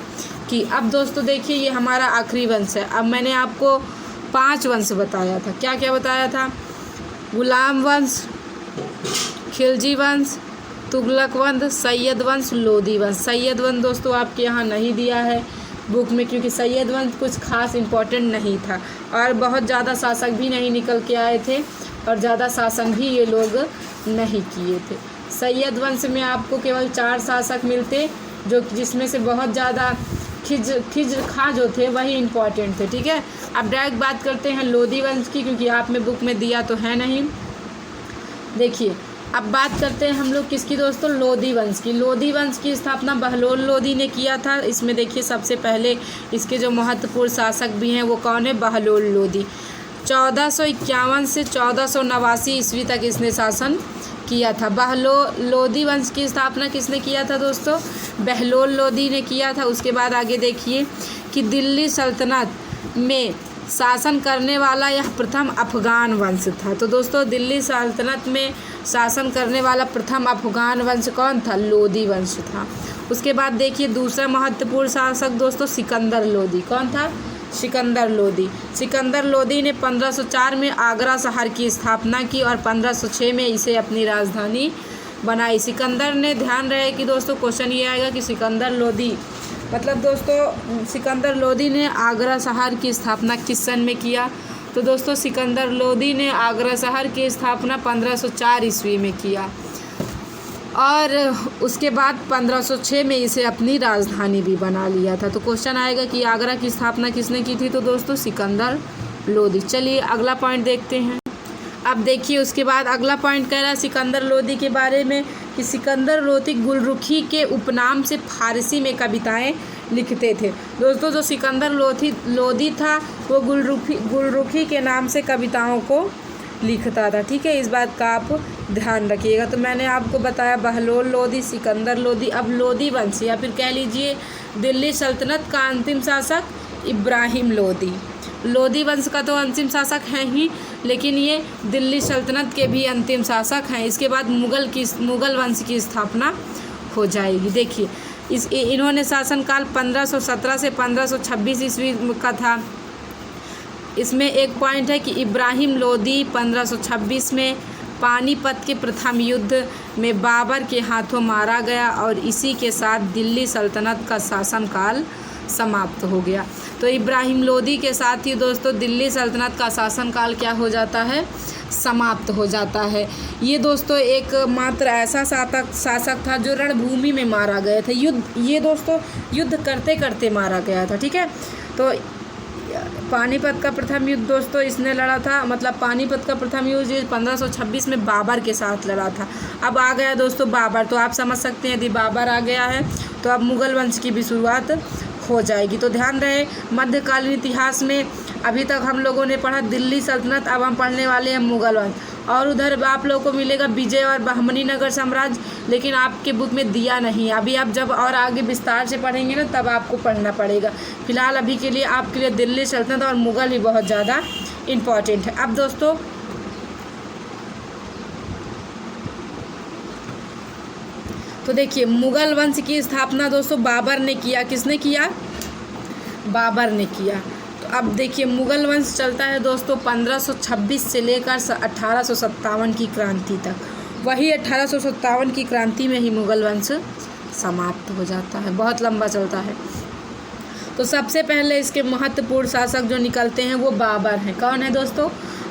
की। अब दोस्तों देखिए ये हमारा आखिरी वंश है। अब मैंने आपको 5 वंश बताया था। क्या क्या बताया था? गुलाम वंश, खिलजी वंश, तुगलक वंश, सैयद वंश, लोदी वंश। सैयद वंश दोस्तों आपके यहाँ नहीं दिया है बुक में, क्योंकि सैयद वंश कुछ खास इम्पोर्टेंट नहीं था और बहुत ज़्यादा शासक भी नहीं निकल के आए थे और ज़्यादा शासन भी ये लोग नहीं किए थे। सैयद वंश में आपको केवल 4 शासक मिलते, जो जिसमें से बहुत ज़्यादा खिज्र खां जो थे वही इम्पोर्टेंट थे, ठीक है। अब डायरेक्ट बात करते हैं लोदी वंश की, क्योंकि आप में बुक में दिया तो है नहीं। देखिए अब बात करते हैं हम लोग किसकी दोस्तों? लोदी वंश की। लोदी वंश की स्थापना बहलोल लोदी ने किया था। इसमें देखिए सबसे पहले इसके जो महत्वपूर्ण शासक भी हैं वो कौन है? बहलोल लोदी। 1451 से 1489 ईस्वी तक इसने शासन किया था। लोदी वंश की स्थापना किसने किया था दोस्तों? बहलोल लोदी ने किया था। उसके बाद आगे देखिए कि दिल्ली सल्तनत में शासन करने वाला यह प्रथम अफ़गान वंश था। तो दोस्तों दिल्ली सल्तनत में शासन करने वाला प्रथम अफ़गान वंश कौन था? लोदी वंश था। उसके बाद देखिए दूसरा महत्वपूर्ण शासक दोस्तों सिकंदर लोदी। कौन था? सिकंदर लोदी। सिकंदर लोदी ने 1504 में आगरा शहर की स्थापना की और 1506 में इसे अपनी राजधानी बनाई। सिकंदर ने, ध्यान रहे कि दोस्तों क्वेश्चन ये आएगा कि सिकंदर लोदी मतलब दोस्तों सिकंदर लोदी ने आगरा शहर की स्थापना किस सन में किया? तो दोस्तों सिकंदर लोदी ने आगरा शहर की स्थापना 1504 ईस्वी में किया और उसके बाद 1506 में इसे अपनी राजधानी भी बना लिया था। तो क्वेश्चन आएगा कि आगरा की स्थापना किसने की थी? तो दोस्तों सिकंदर लोदी। चलिए अगला पॉइंट देखते हैं। अब देखिए उसके बाद अगला पॉइंट कह रहा है सिकंदर लोदी के बारे में कि सिकंदर लोदी गुलरुखी के उपनाम से फारसी में कविताएं लिखते थे। दोस्तों जो सिकंदर लोदी था वो गुलरुखी के नाम से कविताओं को लिखता था, ठीक है। इस बात का आप ध्यान रखिएगा। तो मैंने आपको बताया बहलोल लोदी, सिकंदर लोदी। अब लोदी वंश या फिर कह लीजिए दिल्ली सल्तनत का अंतिम शासक इब्राहिम लोदी। लोदी वंश का तो अंतिम शासक हैं ही, लेकिन ये दिल्ली सल्तनत के भी अंतिम शासक हैं। इसके बाद मुग़ल वंश की स्थापना हो जाएगी। देखिए इन्होंने शासनकाल 1517 से 1526 ईस्वी का था। इसमें एक पॉइंट है कि इब्राहिम लोदी 1526 में पानीपत के प्रथम युद्ध में बाबर के हाथों मारा गया और इसी के साथ दिल्ली सल्तनत का शासनकाल समाप्त हो गया। तो इब्राहिम लोदी के साथ ही दोस्तों दिल्ली सल्तनत का शासनकाल क्या हो जाता है, समाप्त हो जाता है। ये दोस्तों एक मात्र ऐसा शासक था जो रणभूमि में मारा गया था, ये दोस्तों युद्ध करते करते मारा गया था। ठीक है, तो पानीपत का प्रथम युद्ध दोस्तों इसने लड़ा था, मतलब पानीपत का प्रथम युद्ध 1526 में बाबर के साथ लड़ा था। अब आ गया दोस्तों बाबर, तो आप समझ सकते हैं यदि बाबर आ गया है तो अब मुग़ल वंश की भी शुरुआत हो जाएगी। तो ध्यान रहे मध्यकालीन इतिहास में अभी तक हम लोगों ने पढ़ा दिल्ली सल्तनत, अब हम पढ़ने वाले हैं मुग़ल वंश, और उधर आप लोगों को मिलेगा विजय और बहमनी नगर साम्राज्य, लेकिन आपके बुक में दिया नहीं। अभी आप जब और आगे विस्तार से पढ़ेंगे ना तब आपको पढ़ना पड़ेगा। फिलहाल अभी के लिए आपके लिए दिल्ली सल्तनत और मुग़ल ही बहुत ज़्यादा इम्पॉर्टेंट है। अब दोस्तों तो देखिए मुग़ल वंश की स्थापना दोस्तों बाबर ने किया। किसने किया? बाबर ने किया। तो अब देखिए मुग़ल वंश चलता है दोस्तों 1526 से लेकर 1857 की क्रांति तक। वही 1857 की क्रांति में ही मुग़ल वंश समाप्त हो जाता है, बहुत लंबा चलता है। तो सबसे पहले इसके महत्वपूर्ण शासक जो निकलते हैं वो बाबर हैं। कौन है दोस्तों?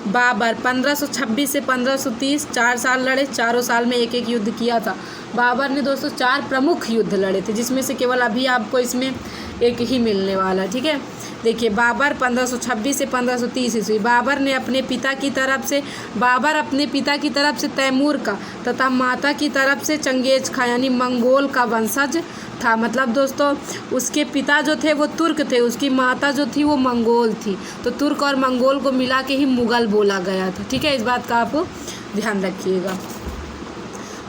बाबर। 1526 से 1530 4 साल लड़े, चारों साल में एक एक युद्ध किया था। बाबर ने दोस्तों 4 प्रमुख युद्ध लड़े थे, जिसमें से केवल अभी आपको इसमें एक ही मिलने वाला। ठीक है, देखिए बाबर 1526 से 1530 ईस्वी। बाबर अपने पिता की तरफ से तैमूर का तथा माता की तरफ से चंगेज खां यानी मंगोल का वंशज था। मतलब दोस्तों उसके पिता जो थे वो तुर्क थे, उसकी माता जो थी वो मंगोल थी। तो तुर्क और मंगोल को मिला के ही मुग़ल बोला गया था। ठीक है, इस बात का आप ध्यान रखिएगा।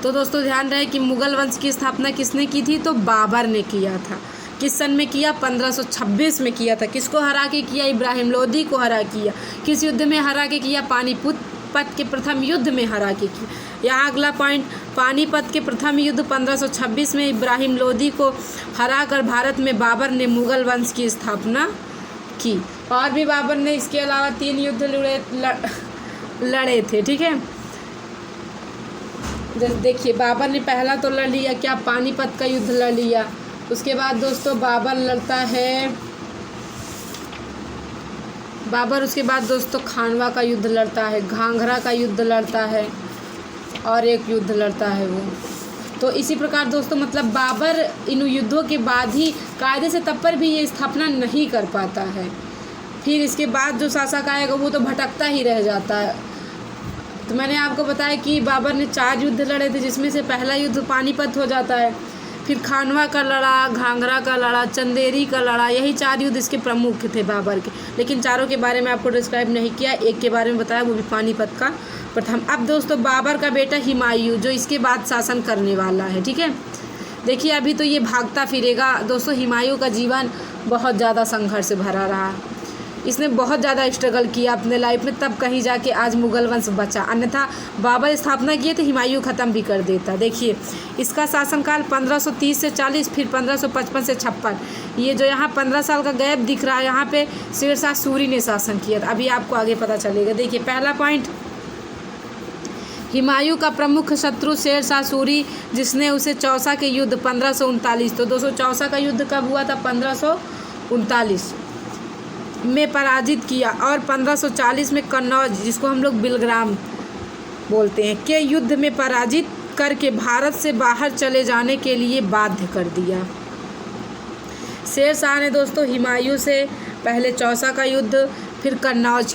तो दोस्तों ध्यान रहे कि मुग़ल वंश की स्थापना किसने की थी? तो बाबर ने किया था। किस सन में किया? 1526 में किया था। किसको हरा के किया? इब्राहिम लोदी को हरा किया। किस युद्ध में हरा के किया? पानीपत के प्रथम युद्ध में हरा के किया। यहाँ अगला पॉइंट, पानीपत के प्रथम युद्ध 1526 में इब्राहिम लोदी को हराकर भारत में बाबर ने मुग़ल वंश की स्थापना की। और भी बाबर ने इसके अलावा 3 युद्ध लड़े थे। ठीक है, जैसे देखिए बाबर ने पहला तो लड़ लिया क्या? पानीपत का युद्ध लड़ लिया। उसके बाद दोस्तों बाबर लड़ता है, उसके बाद दोस्तों खानवा का युद्ध लड़ता है, घाघरा का युद्ध लड़ता है और एक युद्ध लड़ता है वो। तो इसी प्रकार दोस्तों मतलब बाबर इन युद्धों के बाद ही कायदे से तब पर भी ये स्थापना नहीं कर पाता है। फिर इसके बाद जो शासक आएगा वो तो भटकता ही रह जाता है। तो मैंने आपको बताया कि बाबर ने 4 युद्ध लड़े थे, जिसमें से पहला युद्ध पानीपत हो जाता है, फिर खानवा का लड़ा, घाघरा का लड़ा, चंदेरी का लड़ा। यही 4 युद्ध इसके प्रमुख थे बाबर के, लेकिन चारों के बारे में आपको डिस्क्राइब नहीं किया, एक के बारे में बताया वो भी पानीपत का प्रथम। अब दोस्तों बाबर का बेटा हुमायूं जो इसके बाद शासन करने वाला है। ठीक है, देखिए अभी तो ये भागता फिरेगा दोस्तों। हुमायूं का जीवन बहुत ज़्यादा संघर्ष से भरा रहा, इसने बहुत ज़्यादा स्ट्रगल किया अपने लाइफ में, तब कहीं जाके आज मुग़ल वंश बचा। अन्यथा बाबर स्थापना किए तो हुमायूं ख़त्म भी कर देता। देखिए इसका शासनकाल 1530 से 40, फिर 1555 से 56। ये जो यहाँ 15 साल का गैप दिख रहा है, यहाँ पे शेरशाह सूरी ने शासन किया था। अभी आपको आगे पता चलेगा। देखिए पहला पॉइंट, हुमायूं का प्रमुख शत्रु शेरशाह सूरी, जिसने उसे चौसा के युद्ध 1539, तो दोस्तों चौसा का युद्ध कब हुआ था? 1539 में पराजित किया, और 1540 में कन्नौज, जिसको हम लोग बिलग्राम बोलते हैं, के युद्ध में पराजित करके भारत से बाहर चले जाने के लिए बाध्य कर दिया। शेरशाह ने दोस्तों हुमायूं से पहले चौसा का युद्ध, फिर कन्नौज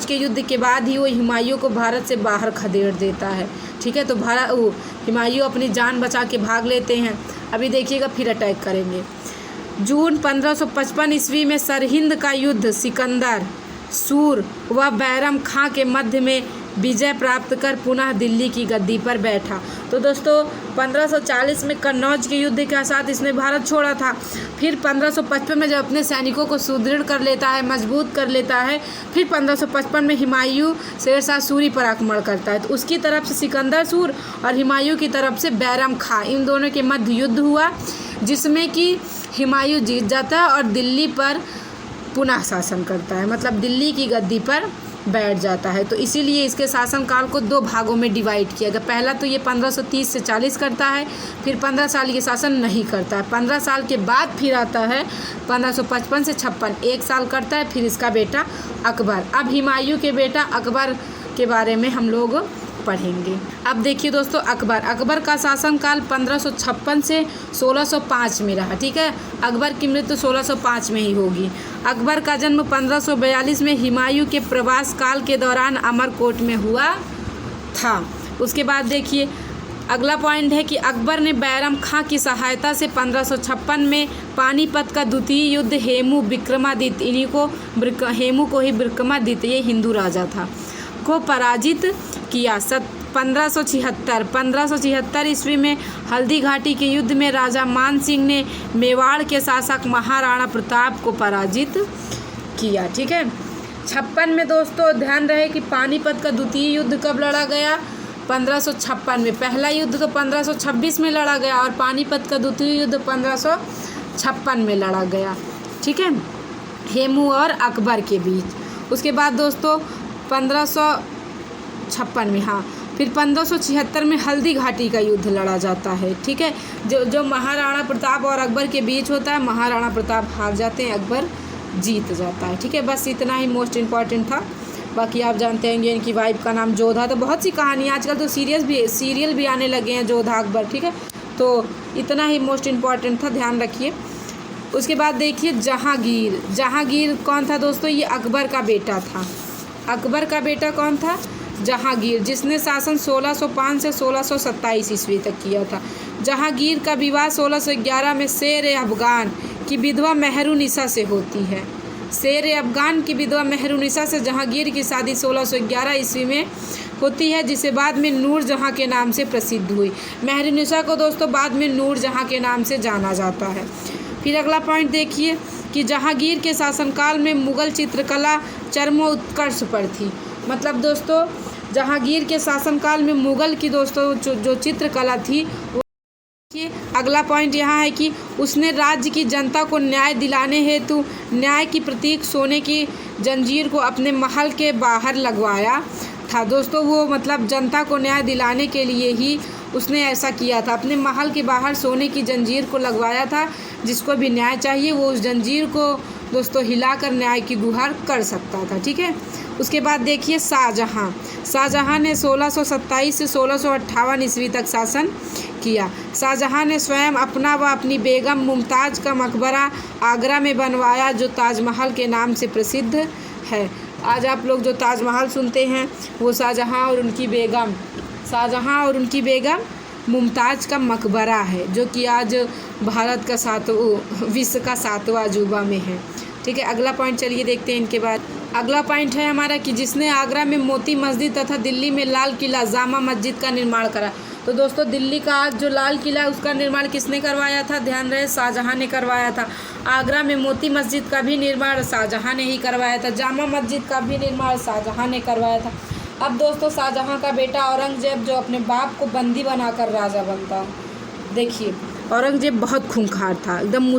के युद्ध के बाद ही वो हुमायूं को भारत से बाहर खदेड़ देता है। ठीक है, तो हुमायूं अपनी जान बचा के भाग लेते हैं। अभी देखिएगा फिर अटैक करेंगे। जून 1555 ईस्वी में सरहिंद का युद्ध सिकंदर, सूर व बैरम खां के मध्य में विजय प्राप्त कर पुनः दिल्ली की गद्दी पर बैठा। तो दोस्तों 1540 में कन्नौज के युद्ध के साथ इसने भारत छोड़ा था। फिर 1555 में जब अपने सैनिकों को सुदृढ़ कर लेता है, मजबूत कर लेता है, फिर 1555 में हुमायूं शेरशाह सूरी पर आक्रमण करता है। तो उसकी तरफ से सिकंदर सूर और हुमायूं की तरफ से बैरम खां, इन दोनों के मध्य युद्ध हुआ, जिसमें कि हुमायूं जीत जाता है और दिल्ली पर पुनः शासन करता है, मतलब दिल्ली की गद्दी पर बैठ जाता है। तो इसीलिए इसके शासनकाल को 2 भागों में डिवाइड किया गया। पहला तो ये 1530 से 40 करता है, फिर 15 साल ये शासन नहीं करता है। 15 साल के बाद फिर आता है 1555 से 56, 1 साल करता है। फिर इसका बेटा अकबर। अब हुमायूं के बेटा अकबर के बारे में हम लोग पढ़ेंगे। अब देखिए दोस्तों, अकबर का शासनकाल 1556 से 1605 में रहा। ठीक है, अकबर की मृत्यु 1605 में ही होगी। अकबर का जन्म 1542 में हुमायूं के प्रवास काल के दौरान अमरकोट में हुआ था। उसके बाद देखिए अगला पॉइंट है कि अकबर ने बैरम खां की सहायता से 1556 में पानीपत का द्वितीय युद्ध हेमू विक्रमादित्य, इन्हीं को हेमू को ही विक्रमादित्य, ये हिंदू राजा था, को पराजित किया। 1576 ईस्वी में हल्दी घाटी के युद्ध में राजा मान सिंह ने मेवाड़ के शासक महाराणा प्रताप को पराजित किया। ठीक है, 56 में दोस्तों ध्यान रहे कि पानीपत का द्वितीय युद्ध कब लड़ा गया, 1556 में। पहला युद्ध तो 1526 में लड़ा गया और पानीपत का द्वितीय युद्ध 1556 में लड़ा गया। ठीक है, हेमू और अकबर के बीच। उसके बाद दोस्तों 1556 में, हाँ, फिर 1576 में हल्दी घाटी का युद्ध लड़ा जाता है। ठीक है, जो महाराणा प्रताप और अकबर के बीच होता है, महाराणा प्रताप हार जाते हैं, अकबर जीत जाता है। ठीक है, बस इतना ही मोस्ट इम्पॉर्टेंट था। बाकी आप जानते होंगे इनकी वाइफ का नाम जोधा। तो बहुत सी कहानी, आजकल तो सीरियल भी आने लगे हैं, जोधा अकबर। ठीक है, तो इतना ही मोस्ट इम्पॉर्टेंट था, ध्यान रखिए। उसके बाद देखिए जहांगीर कौन था दोस्तों, ये अकबर का बेटा था। अकबर का बेटा कौन था, जहांगीर, जिसने शासन 1605 से 1627 ईस्वी तक किया था। जहांगीर का विवाह 1611 में शेर अफगान की विधवा मेहरुनिसा से होती है। शेर अफगान की विधवा मेहरुनिसा से जहांगीर की शादी 1611 ईस्वी में होती है, जिसे बाद में नूर जहां के नाम से प्रसिद्ध हुई। मेहरुनिसा को दोस्तों बाद में नूर जहां के नाम से जाना जाता है। फिर अगला पॉइंट देखिए कि जहांगीर के शासनकाल में मुगल चित्रकला चरमोत्कर्ष पर थी। मतलब दोस्तों जहांगीर के शासनकाल में मुगल की दोस्तों जो चित्रकला थी। अगला पॉइंट यहाँ है कि उसने राज्य की जनता को न्याय दिलाने हेतु न्याय की प्रतीक सोने की जंजीर को अपने महल के बाहर लगवाया था। दोस्तों वो मतलब जनता को न्याय दिलाने के लिए ही उसने ऐसा किया था, अपने महल के बाहर सोने की जंजीर को लगवाया था। जिसको भी न्याय चाहिए वो उस जंजीर को दोस्तों हिलाकर न्याय की गुहार कर सकता था। ठीक है, उसके बाद देखिए शाहजहाँ ने 1627 से 1658 ईस्वी तक शासन किया। शाहजहाँ ने स्वयं अपना व अपनी बेगम मुमताज़ का मकबरा आगरा में बनवाया, जो ताजमहल के नाम से प्रसिद्ध है। आज आप लोग जो ताजमहल सुनते हैं वो शाहजहाँ और उनकी बेगम मुमताज़ का मकबरा है, जो कि आज भारत का विश्व का 7वां अजूबा में है। ठीक है, अगला पॉइंट चलिए देखते हैं इनके बाद। अगला पॉइंट है हमारा कि जिसने आगरा में मोती मस्जिद तथा दिल्ली में लाल किला जामा मस्जिद का निर्माण करा। तो दोस्तों दिल्ली का आज जो लाल किला उसका निर्माण किसने करवाया था, ध्यान रहे, शाहजहाँ ने करवाया था। आगरा में मोती मस्जिद का भी निर्माण शाहजहाँ ने ही करवाया था। जामा मस्जिद का भी निर्माण शाहजहाँ ने करवाया था। अब दोस्तों शाहजहाँ का बेटा औरंगजेब जो अपने बाप को बंदी बनाकर राजा बनता है। देखिए औरंगजेब बहुत खूंखार था, एकदम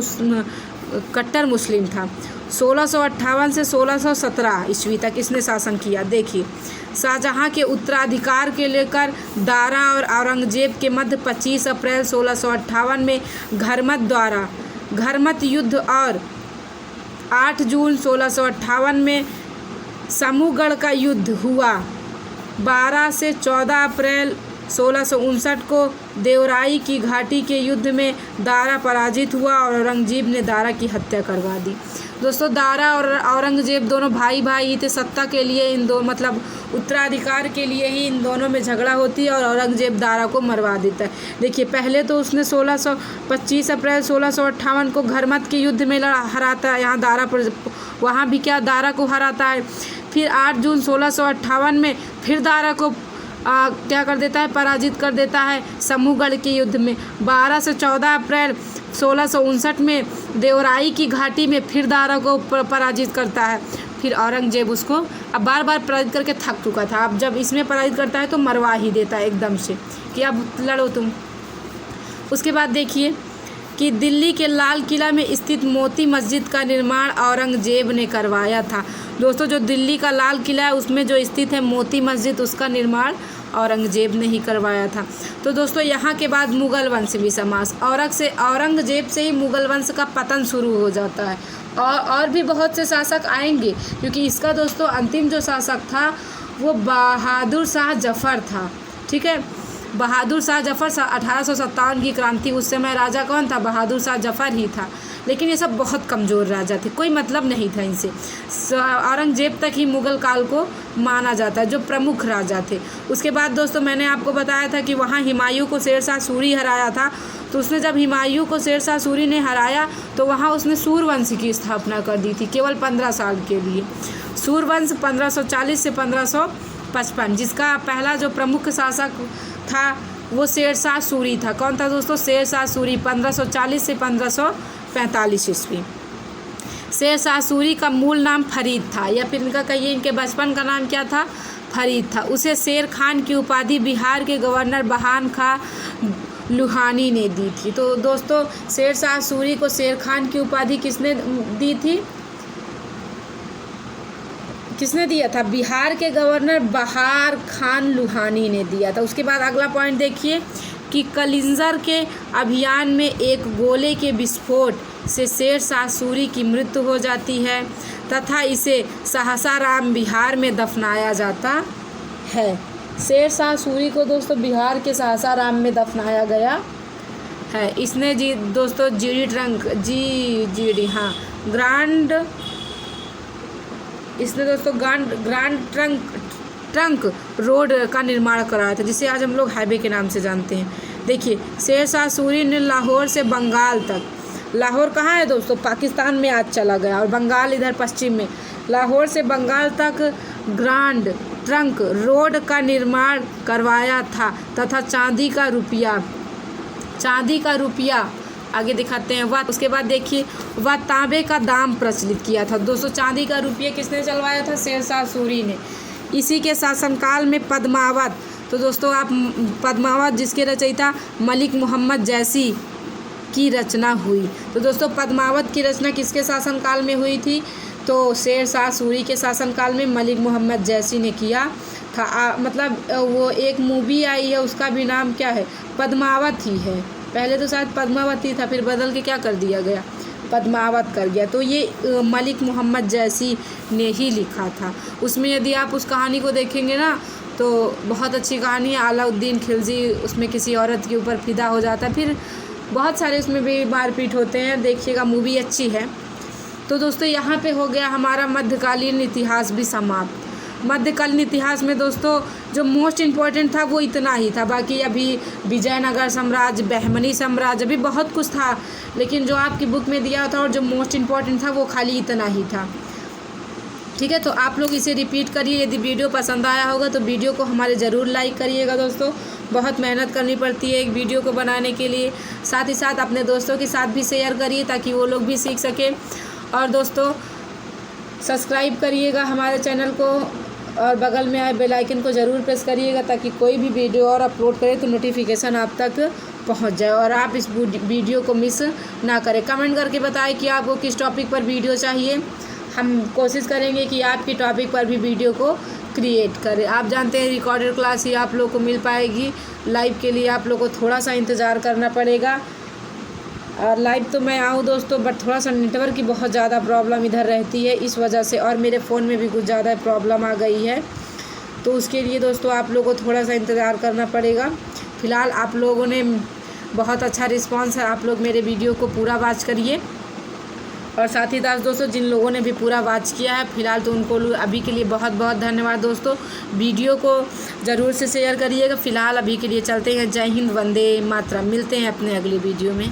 कट्टर मुस्लिम था। 1658 से 1617 ईस्वी तक इसने शासन किया। देखिए शाहजहाँ के उत्तराधिकार के लेकर दारा और औरंगजेब के मध्य 25 अप्रैल 1658 में घरमत युद्ध और 8 जून 1658 में समूहगढ़ का युद्ध हुआ। 12 से 14 अप्रैल 1659 को देवराई की घाटी के युद्ध में दारा पराजित हुआ और औरंगजेब ने दारा की हत्या करवा दी। दोस्तों दारा और औरंगजेब दोनों भाई ही थे। सत्ता के लिए इन दो मतलब उत्तराधिकार के लिए ही इन दोनों में झगड़ा होती है और औरंगजेब दारा को मरवा देता है। देखिए पहले तो उसने 25 अप्रैल 1658 को घरमत के युद्ध में हराता है, यहाँ दारा पर, वहाँ भी क्या दारा को हराता है। फिर 8 जून 1658 में फिर दारा को क्या कर देता है, पराजित कर देता है समूहगढ़ के युद्ध में। 12 से 14 अप्रैल 1659 में देवराई की घाटी में फिर दारा को पराजित करता है। फिर औरंगजेब उसको अब बार पराजित करके थक चुका था, अब जब इसमें पराजित करता है तो मरवा ही देता है एकदम से कि अब लड़ो तुम। उसके बाद देखिए कि दिल्ली के लाल किला में स्थित मोती मस्जिद का निर्माण औरंगजेब ने करवाया था। दोस्तों जो दिल्ली का लाल किला है उसमें जो स्थित है मोती मस्जिद, उसका निर्माण औरंगजेब ने ही करवाया था। तो दोस्तों यहाँ के बाद मुग़ल वंश भी समास, औरंगजेब से ही मुग़ल वंश का पतन शुरू हो जाता है। और भी बहुत से शासक आएंगे, क्योंकि इसका दोस्तों अंतिम जो शासक था वो बहादुर शाह जफ़र था। ठीक है, बहादुर शाह जफ़र 1857 की क्रांति, उस समय राजा कौन था? बहादुर शाह जफ़र ही था। लेकिन ये सब बहुत कमज़ोर राजा थे, कोई मतलब नहीं था इनसे। औरंगजेब तक ही मुग़ल काल को माना जाता है, जो प्रमुख राजा थे। उसके बाद दोस्तों मैंने आपको बताया था कि वहाँ हुमायूं को शेर शाह सूरी हराया था। तो उसने जब हुमायूं को शेर शाह सूरी ने हराया तो वहाँ उसने सूरवंश की स्थापना कर दी थी, केवल 15 साल के लिए। सूरवंश 1540 से 1555, जिसका पहला जो प्रमुख शासक था वो शेर शाह सूरी था। कौन था दोस्तों? शेर शाह सूरी, 1540 से 1545 ईस्वी। शेर शाह सूरी का मूल नाम फरीद था, या फिर इनका कहिए इनके बचपन का नाम क्या था? फरीद था। उसे शेर खान की उपाधि बिहार के गवर्नर बहान खां लुहानी ने दी थी। तो दोस्तों शेर शाह सूरी को शेर खान की उपाधि किसने दी थी? किसने दिया था? बिहार के गवर्नर बहार खान लुहानी ने दिया था। उसके बाद अगला पॉइंट देखिए कि कलिंजर के अभियान में एक गोले के विस्फोट से शेर शाह सूरी की मृत्यु हो जाती है तथा इसे सासाराम बिहार में दफनाया जाता है। शेर शाह सूरी को दोस्तों बिहार के सासाराम में दफनाया गया है। इसने दोस्तों इसने दोस्तों ग्रांड ट्रंक रोड का निर्माण कराया था, जिसे आज हम लोग हाईवे के नाम से जानते हैं। देखिए शेर शाह सूरी ने लाहौर से बंगाल तक, लाहौर कहाँ है दोस्तों? पाकिस्तान में आज चला गया, और बंगाल इधर पश्चिम में। लाहौर से बंगाल तक ग्रांड ट्रंक रोड का निर्माण करवाया था तथा चांदी का रुपया आगे दिखाते हैं। वह उसके बाद देखिए वह तांबे का दाम प्रचलित किया था। दोस्तों चांदी का रुपया किसने चलवाया था? शेर शाह सूरी ने। इसी के शासनकाल में पद्मावत, तो दोस्तों आप पद्मावत जिसके रचयिता मलिक मोहम्मद जैसी की रचना हुई। तो दोस्तों पद्मावत की रचना किसके शासनकाल में हुई थी? तो शेर शाह सूरी के शासनकाल में मलिक मोहम्मद जैसी ने किया था। मतलब वो एक मूवी आई है, उसका भी नाम क्या है? पद्मावत ही है। पहले तो शायद पद्मावती था, फिर बदल के क्या कर दिया गया? पद्मावत कर गया। तो ये मलिक मोहम्मद जैसी ने ही लिखा था। उसमें यदि आप उस कहानी को देखेंगे ना तो बहुत अच्छी कहानी है। अलाउद्दीन खिलजी उसमें किसी औरत के ऊपर फिदा हो जाता है, फिर बहुत सारे उसमें भी मारपीट होते हैं। देखिएगा, मूवी अच्छी है। तो दोस्तों यहाँ पे हो गया हमारा मध्यकालीन इतिहास भी समाप्त। मध्यकालीन इतिहास में दोस्तों जो मोस्ट इम्पॉर्टेंट था वो इतना ही था। बाकी अभी विजयनगर साम्राज्य, बहमनी साम्राज्य, अभी बहुत कुछ था, लेकिन जो आपकी बुक में दिया था और जो मोस्ट इम्पॉर्टेंट था वो खाली इतना ही था। ठीक है, तो आप लोग इसे रिपीट करिए। यदि वीडियो पसंद आया होगा तो वीडियो को हमारे ज़रूर लाइक करिएगा। दोस्तों बहुत मेहनत करनी पड़ती है एक वीडियो को बनाने के लिए। साथ ही साथ अपने दोस्तों के साथ भी शेयर करिए ताकि वो लोग भी सीख सकें। और दोस्तों सब्सक्राइब करिएगा हमारे चैनल को, और बगल में आए बेल आइकन को ज़रूर प्रेस करिएगा ताकि कोई भी वीडियो और अपलोड करें तो नोटिफिकेशन आप तक पहुंच जाए और आप इस वीडियो को मिस ना करें। कमेंट करके बताएं कि आपको किस टॉपिक पर वीडियो चाहिए। हम कोशिश करेंगे कि आपकी टॉपिक पर भी वीडियो को क्रिएट करें। आप जानते हैं रिकॉर्डेड क्लास ही आप लोग को मिल पाएगी। लाइव के लिए आप लोग को थोड़ा सा इंतज़ार करना पड़ेगा। और लाइव तो मैं आऊँ दोस्तों, बट थोड़ा सा नेटवर्क की बहुत ज़्यादा प्रॉब्लम इधर रहती है इस वजह से, और मेरे फ़ोन में भी कुछ ज़्यादा प्रॉब्लम आ गई है। तो उसके लिए दोस्तों आप लोगों को थोड़ा सा इंतज़ार करना पड़ेगा। फ़िलहाल आप लोगों ने बहुत अच्छा रिस्पांस है, आप लोग मेरे वीडियो को पूरा वॉच करिए। और साथ ही साथ दोस्तों जिन लोगों ने भी पूरा वॉच किया है फ़िलहाल तो उनको अभी के लिए बहुत बहुत धन्यवाद। दोस्तों वीडियो को ज़रूर से शेयर करिएगा। फ़िलहाल अभी के लिए चलते हैं। जय हिंद, वंदे मातरम। मिलते हैं अपने अगले वीडियो में।